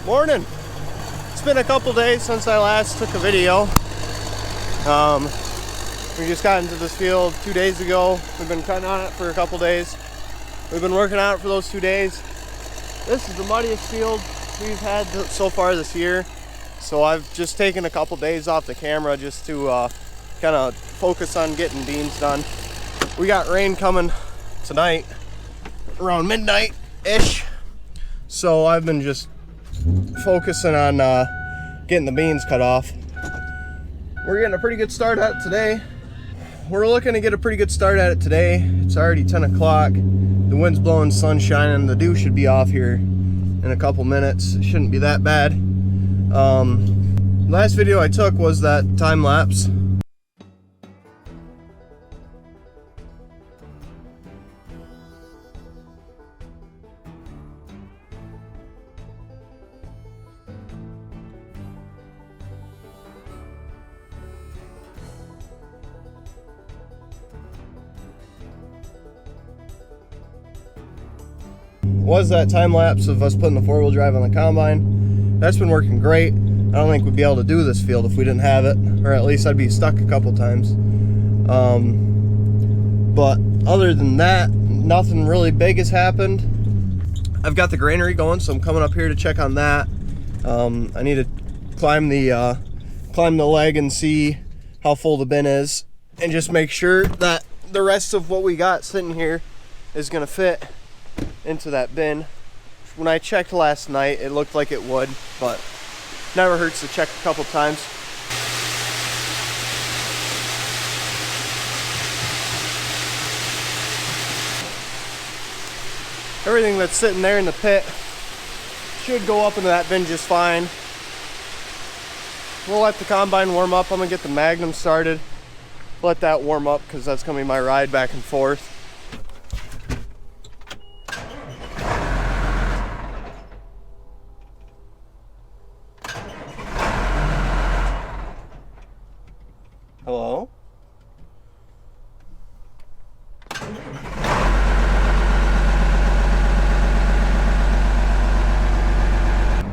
Morning. It's been a couple days since I last took a video. We just got into this field 2 days ago. We've been cutting on it for a couple days. We've been working on it for those 2 days. This is the muddiest field we've had so far this year. So I've just taken a couple days off the camera just to kind of focus on getting beans done. We got rain coming tonight around midnight-ish. So I've been just focusing on getting the beans cut off. We're getting a pretty good start at it today. We're looking to get a pretty good start at it today. It's already 10 o'clock. The wind's blowing, sun's shining. The dew should be off here in a couple minutes. It shouldn't be that bad. Last video I took was that time lapse. Was that time lapse of us putting the 4-wheel drive on the combine. That's been working great. I don't think we'd be able to do this field if we didn't have it, or at least I'd be stuck a couple times. But other than that, nothing really big has happened. I've got the granary going, so I'm coming up here to check on that. I need to climb the leg and see how full the bin is, and just make sure that the rest of what we got sitting here is gonna fit into that bin. When I checked last night, it looked like it would, but never hurts to check a couple times. Everything that's sitting there in the pit should go up into that bin just fine. We'll let the combine warm up. I'm gonna get the Magnum started, let that warm up, because that's gonna be my ride back and forth. Hello?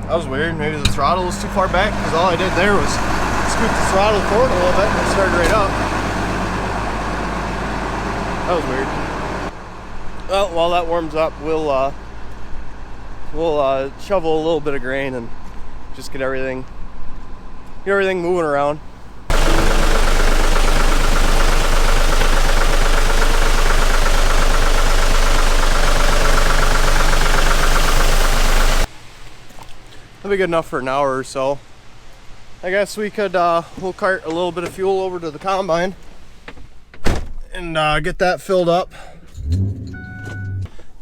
That was weird. Maybe the throttle was too far back, because all I did there was scoot the throttle forward a little bit and it started right up. That was weird. Well, while that warms up, we'll shovel a little bit of grain and just get everything moving around. That'll be good enough for an hour or so. I guess we could, we'll cart a little bit of fuel over to the combine and get that filled up.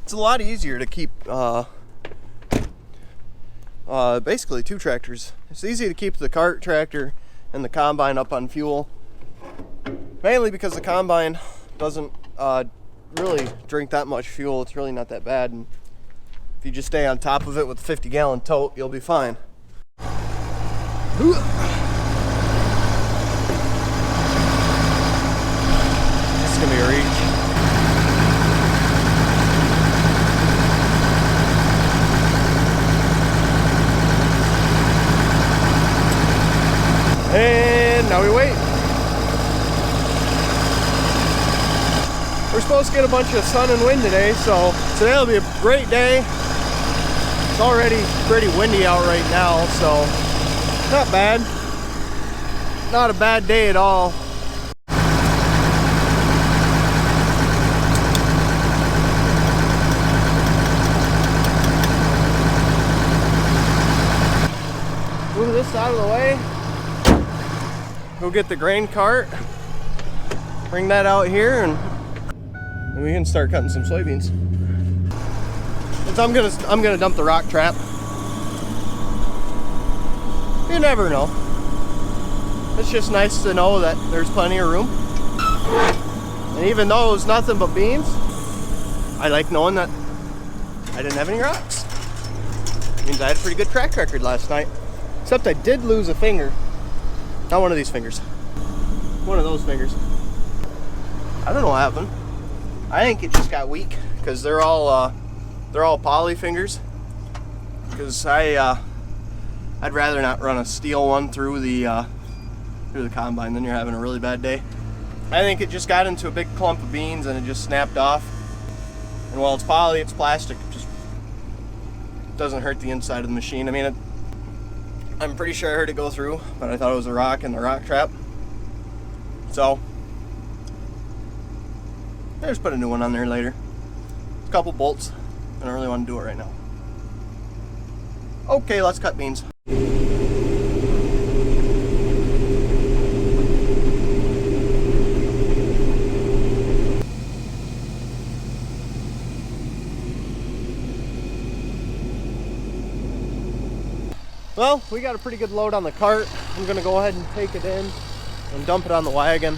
It's a lot easier to keep basically 2 tractors. It's easy to keep the cart tractor and the combine up on fuel, mainly because the combine doesn't really drink that much fuel. It's really not that bad, and if you just stay on top of it with a 50-gallon tote, you'll be fine. This is gonna be a reach. And now we wait. We're supposed to get a bunch of sun and wind today, so today will be a great day. It's already pretty windy out right now, so not bad. Not a bad day at all. Move this out of the way. Go get the grain cart. Bring that out here, and we can start cutting some soybeans. I'm gonna dump the rock trap. You never know. It's just nice to know that there's plenty of room. And even though it was nothing but beans, I like knowing that I didn't have any rocks. It means I had a pretty good track record last night. Except I did lose a finger. Not one of these fingers. One of those fingers. I don't know what happened. I think it just got weak because they're all poly fingers. Because I I'd rather not run a steel one through the combine, then you're having a really bad day. I think it just got into a big clump of beans and it just snapped off. And while it's poly, it's plastic. It just doesn't hurt the inside of the machine. I mean, I'm pretty sure I heard it go through, but I thought it was a rock in the rock trap. So I just put a new one on there later. A couple bolts. I don't really want to do it right now. Okay, let's cut beans. Well, we got a pretty good load on the cart. I'm gonna go ahead and take it in and dump it on the wagon.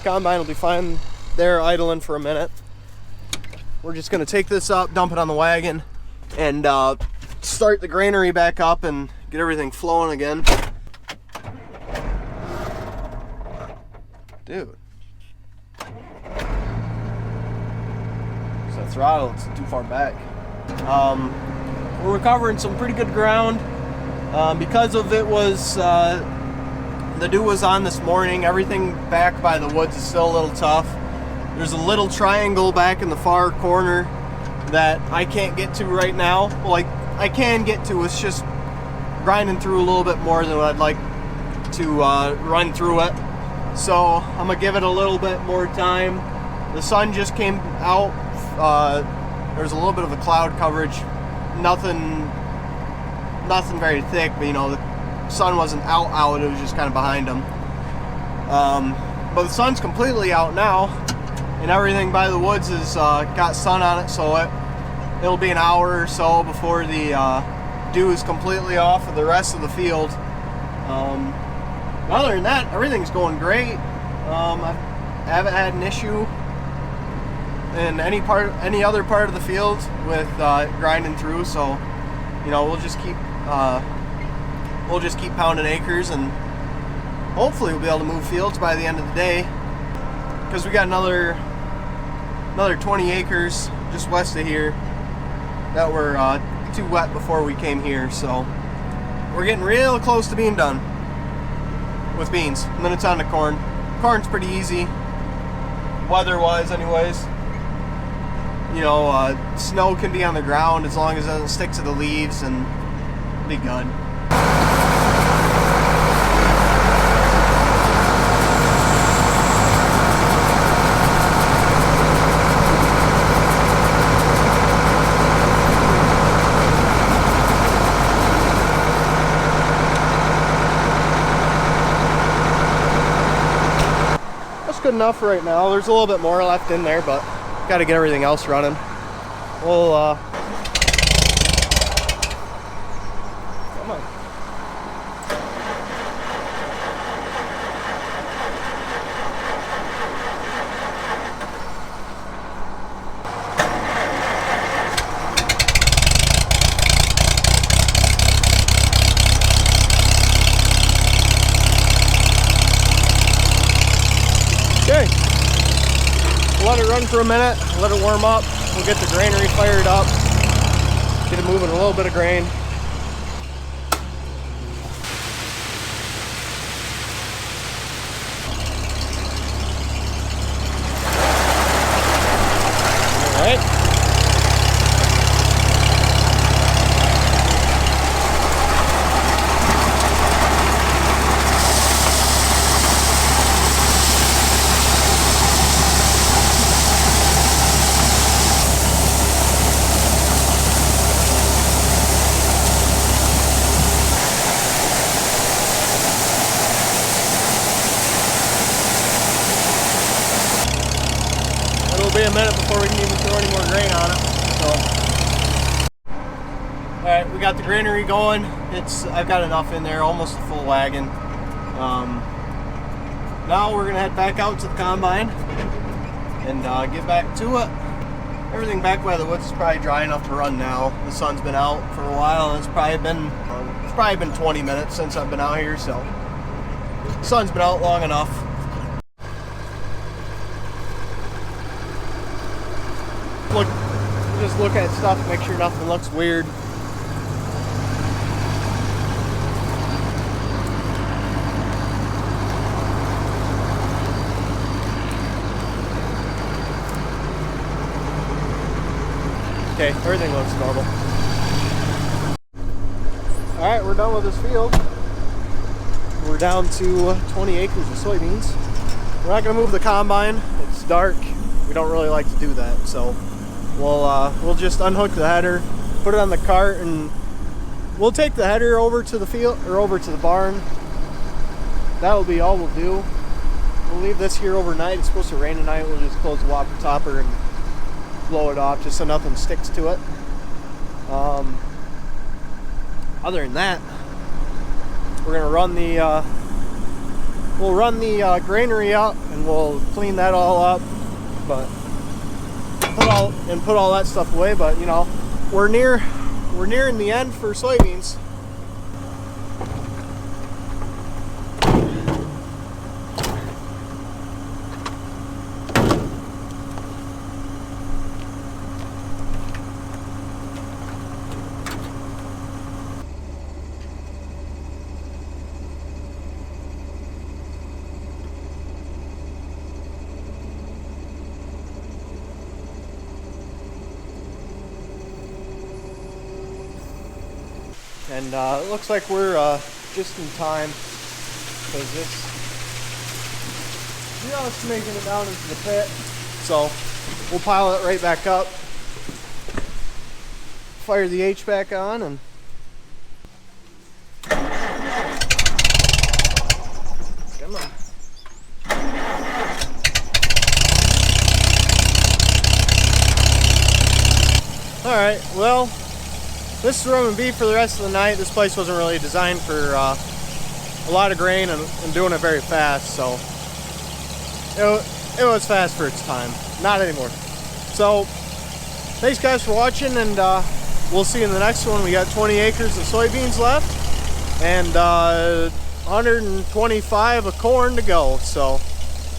Combine will be fine there idling for a minute. We're just gonna take this up, dump it on the wagon, and start the granary back up and get everything flowing again. Dude. It's the throttle, it's too far back. We're recovering some pretty good ground. Because of it was, the dew was on this morning, everything back by the woods is still a little tough. There's a little triangle back in the far corner that I can't get to right now. Well, I can get to, it's just grinding through a little bit more than what I'd like to run through it. So I'm gonna give it a little bit more time. The sun just came out. There was a little bit of a cloud coverage. Nothing very thick, but you know, the sun wasn't out, it was just kind of behind them. But the sun's completely out now, and everything by the woods has got sun on it, so it'll be an hour or so before the dew is completely off of the rest of the field. Other than that, everything's going great. I haven't had an issue in any other part of the field with grinding through, so you know, we'll just keep pounding acres, and hopefully we'll be able to move fields by the end of the day, because we got another 20 acres just west of here that were too wet before we came here, so we're getting real close to being done with beans, and then it's on to corn. Corn's pretty easy weather-wise anyways. You know, snow can be on the ground as long as it doesn't stick to the leaves, and be good. That's good enough for right now. There's a little bit more left in there, but got to get everything else running. We'll come on. Okay. Let it run for a minute, let it warm up. We'll get the granary fired up, get it moving a little bit of grain. All right. It'll be a minute before we can even throw any more grain on it. So, all right, we got the granary going. I've got enough in there, almost a full wagon. Now we're gonna head back out to the combine and get back to it. Everything back by the woods is probably dry enough to run now. The sun's been out for a while, and it's probably been 20 minutes since I've been out here, so the sun's been out long enough. Just look at stuff, make sure nothing looks weird. okay. Everything looks normal. All right, we're done with this field. We're down to 20 acres of soybeans. We're not gonna move the combine. It's dark. We don't really like to do that, so we'll just unhook the header, put it on the cart, and we'll take the header over to the field or over to the barn. That'll be all we'll do. We'll leave this here overnight. It's supposed to rain tonight. We'll just close the water topper and blow it off just so nothing sticks to it. Other than that, we're gonna run the granary up and we'll clean that all up, but put all that stuff away. But you know, we're nearing the end for soybeans. And it looks like we're just in time, because it's making it down into the pit. So we'll pile it right back up, fire the H back on, and come on. All right, well, this is where I'm gonna be for the rest of the night. This place wasn't really designed for a lot of grain and doing it very fast, so it was fast for its time. Not anymore. So thanks guys for watching, and we'll see you in the next one. We got 20 acres of soybeans left and 125 of corn to go. So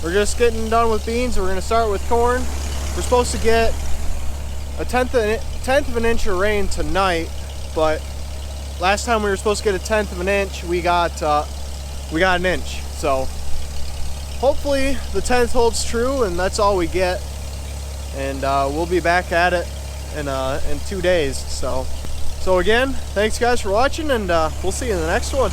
we're just getting done with beans. We're gonna start with corn. We're supposed to get a tenth of an inch of rain tonight, but last time we were supposed to get a tenth of an inch, we got an inch. So hopefully the 10th holds true, and that's all we get. And we'll be back at it in 2 days. So again, thanks guys for watching, and we'll see you in the next one.